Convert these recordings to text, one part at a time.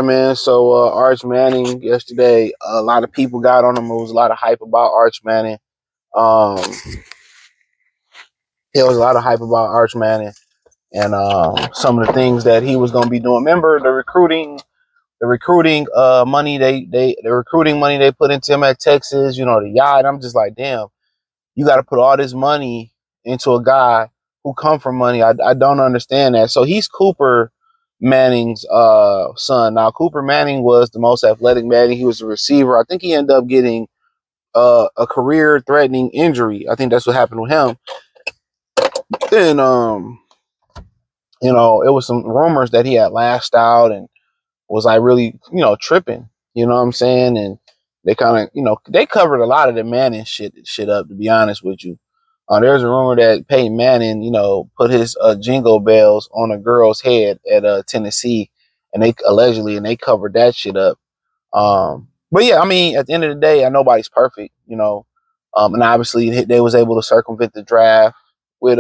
man. So Arch Manning yesterday, a lot of people got on him. There was a lot of hype about Arch Manning. Um, there was a lot of hype about Arch Manning and some of the things that he was going to be doing. Remember the recruiting money the recruiting money they put into him at Texas. You know, the yacht. I'm just like, damn, you got to put all this money into a guy who come from money. I don't understand that. So he's Cooper Manning's son. Now Cooper Manning was the most athletic Manning. He was a receiver. I think he ended up getting a career threatening injury. I think that's what happened with him. Then it was some rumors that he had lashed out and was like really, tripping. You know what I'm saying? And they kind of, they covered a lot of the Manning shit up, to be honest with you. There's a rumor that Peyton Manning, put his jingle bells on a girl's head at Tennessee, and they covered that shit up. But yeah, I mean, at the end of the day, nobody's perfect, and obviously they was able to circumvent the draft with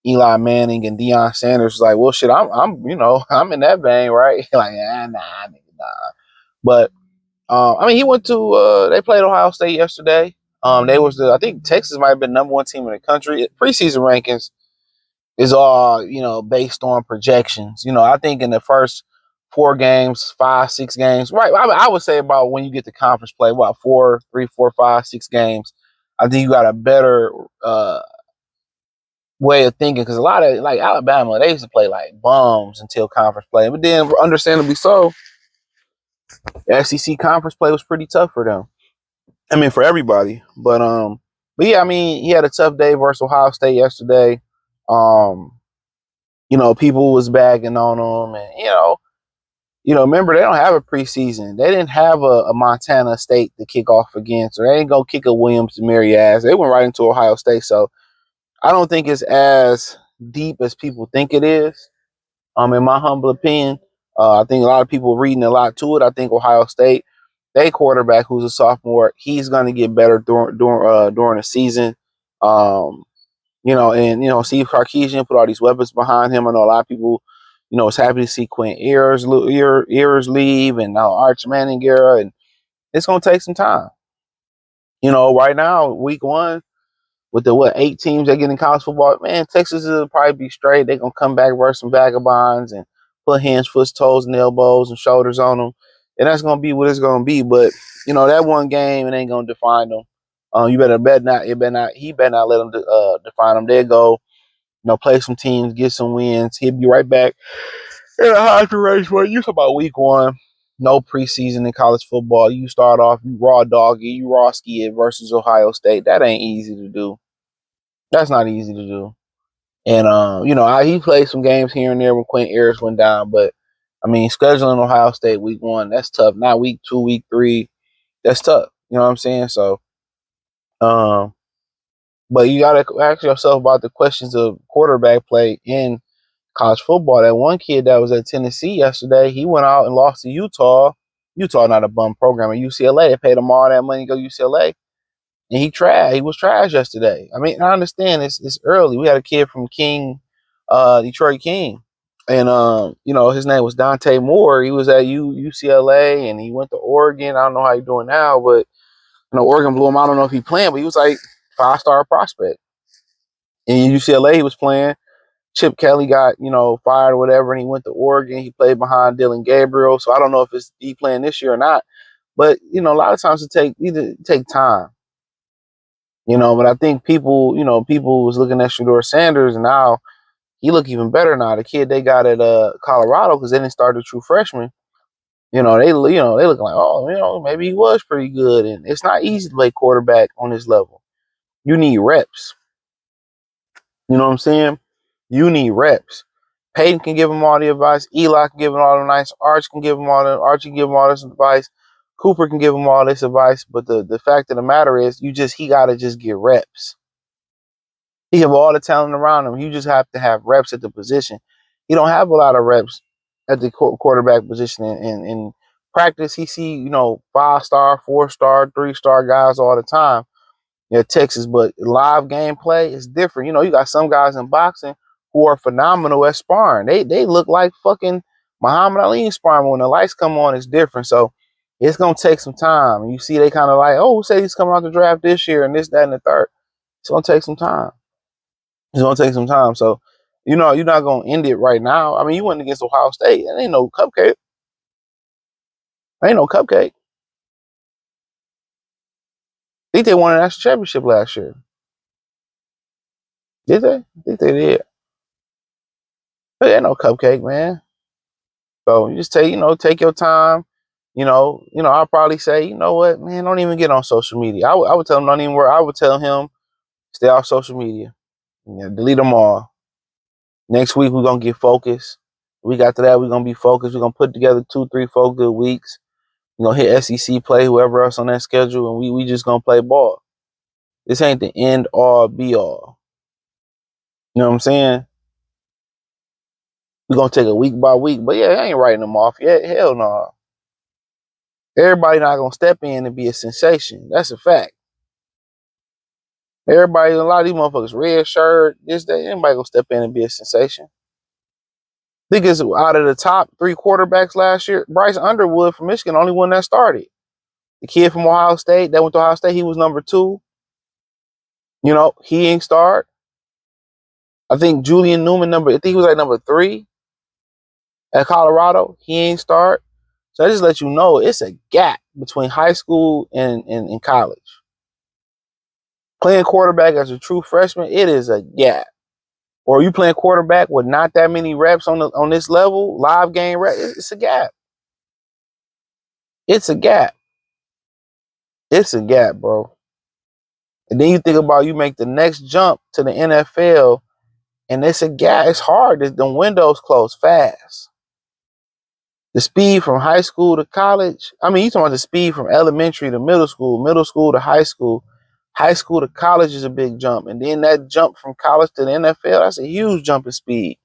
Eli Manning and Deion Sanders. Was like, well, shit, I'm in that vein, right? Like, nah, but I mean, he went to they played Ohio State yesterday. I think Texas might have been number one team in the country. Preseason rankings is all, based on projections. I think in the first 4 games, 5, 6 games, right? I would say about when you get to conference play, about 3, 4, 5, 6 games. I think you got a better way of thinking, because a lot of, like, Alabama, they used to play like bums until conference play, but then understandably so, the SEC conference play was pretty tough for them. I mean, for everybody. But yeah, I mean, he had a tough day versus Ohio State yesterday. Um, people was bagging on him, and remember, they don't have a preseason. They didn't have a Montana State to kick off against, or they ain't gonna kick a Williams to Mary ass. They went right into Ohio State, so I don't think it's as deep as people think it is. In my humble opinion, I think a lot of people reading a lot to it. I think Ohio State, they quarterback who's a sophomore, he's going to get better during the season. Steve Sarkisian put all these weapons behind him. I know a lot of people, was happy to see Quinn Ewers leave, and now Arch Manning era, and it's going to take some time. Right now, week 1, with the 8 teams that get in college football, man, Texas will probably be straight. They're gonna come back versus some vagabonds and put hands, foot, toes, and elbows and shoulders on them, and that's gonna be what it's gonna be. But that one game, it ain't gonna define them. You better not. He better not let them define them. They'll go, play some teams, get some wins. He'll be right back in a high race. Where you talk about week 1, no preseason in college football. You start off, you raw doggy, you raw ski it versus Ohio State. That ain't easy to do. That's not easy to do. And he played some games here and there when Quinn Ewers went down, but I mean, scheduling Ohio State week 1, that's tough. Not week 2, week 3, that's tough. You know what I'm saying? So, but you gotta ask yourself about the questions of quarterback play in college football. That one kid that was at Tennessee yesterday, he went out and lost to Utah. Utah not a bum program. At UCLA, they paid him all that money to go to UCLA. And he was trash yesterday. I mean, I understand it's early. We had a kid from Detroit King. And his name was Dante Moore. He was at UCLA, and he went to Oregon. I don't know how he's doing now, but Oregon blew him. I don't know if he playing, but he was like 5-star prospect. In UCLA, he was playing. Chip Kelly got, fired or whatever, and he went to Oregon. He played behind Dylan Gabriel. So I don't know if he playing this year or not. But, a lot of times it take time. But I think people was looking at Shedeur Sanders, and now he look even better now. The kid they got at Colorado, because they didn't start a true freshman. They look like, oh, maybe he was pretty good. And it's not easy to play quarterback on this level. You need reps. You know what I'm saying? You need reps. Peyton can give him all the advice. Eli can give him all the nice. Archie can give him all this advice. Cooper can give him all this advice. But the fact of the matter is, he gotta just get reps. He have all the talent around him. You just have to have reps at the position. He don't have a lot of reps at the quarterback position. In practice, he see 5-star, 4-star, 3-star guys all the time. Texas, but live gameplay is different. You got some guys in boxing who are phenomenal at sparring. They look like fucking Muhammad Ali sparring, when the lights come on, it's different. So it's gonna take some time. You see, they kind of like, oh, who say he's coming out the draft this year and this, that, and the third. It's gonna take some time. It's gonna take some time. So, you know, you're not gonna end it right now. I mean, you went against Ohio State. It ain't no cupcake. Ain't no cupcake. I think they won a national championship last year. Did they? I think they did. But it ain't no cupcake, man. So you just take your time. I'll probably say, you know what, man, don't even get on social media. I would tell him don't even work. I would tell him stay off social media. Delete them all. Next week we're gonna get focused. Week after that we're gonna be focused. We're gonna put together 2, 3, 4 good weeks. We're gonna hit SEC play, whoever else on that schedule, and we just gonna play ball. This ain't the end all be all. You know what I'm saying? We're gonna take it week by week, but yeah, I ain't writing them off yet. Hell no. Everybody not gonna step in and be a sensation. That's a fact. Everybody, a lot of these motherfuckers, red shirt, this, that, anybody gonna step in and be a sensation. I think it's out of the top 3 quarterbacks last year, Bryce Underwood from Michigan, only one that started. The kid from Ohio State, that went to Ohio State, he was number 2. He ain't start. I think Julian Newman, I think he was like number 3 at Colorado. He ain't start. So I just let you know it's a gap between high school and college. Playing quarterback as a true freshman, it is a gap. Or you playing quarterback with not that many reps on this level, live game reps, it's a gap. It's a gap. It's a gap, bro. And then you think about you make the next jump to the NFL, and it's a gap. It's hard. The windows close fast. The speed from high school to college. I mean, you talking about the speed from elementary to middle school to high school to college is a big jump. And then that jump from college to the NFL, that's a huge jump in speed.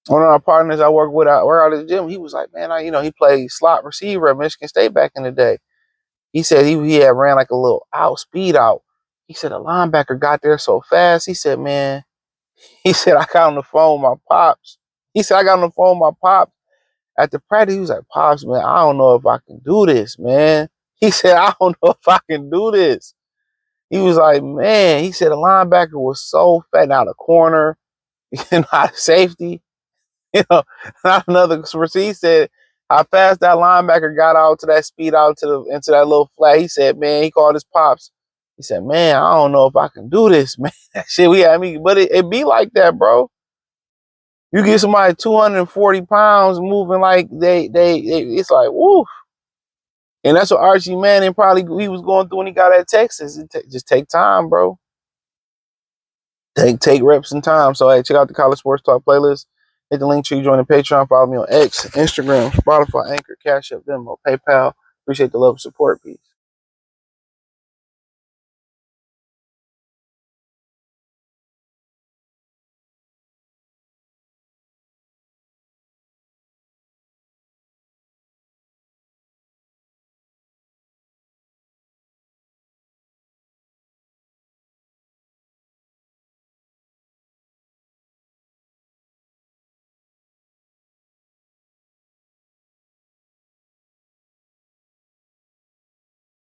One of our partners I work with out at the gym, he was like, man, he played slot receiver at Michigan State back in the day. He said he had ran like a little speed out. He said a linebacker got there so fast. He said, man, I got on the phone with my pops. He said, I got on the phone with my pops at the practice. He was like, pops, man, I don't know if I can do this, man. He said, I don't know if I can do this. He was like, man, he said the linebacker was so fat out of corner, not safety. Not another receipt. He said how fast that linebacker got out to that speed out into that little flat. He said, man, he called his pops. He said, man, I don't know if I can do this, man. That shit but it be like that, bro. You get somebody 240 pounds moving like they it's like, woo. And that's what Archie Manning probably he was going through when he got at Texas. Just take time, bro. Take reps and time. So hey, check out the College Sports Talk playlist. Hit the link tree, join the Patreon, follow me on X, Instagram, Spotify, Anchor, Cash App, Venmo, PayPal. Appreciate the love and support. Peace.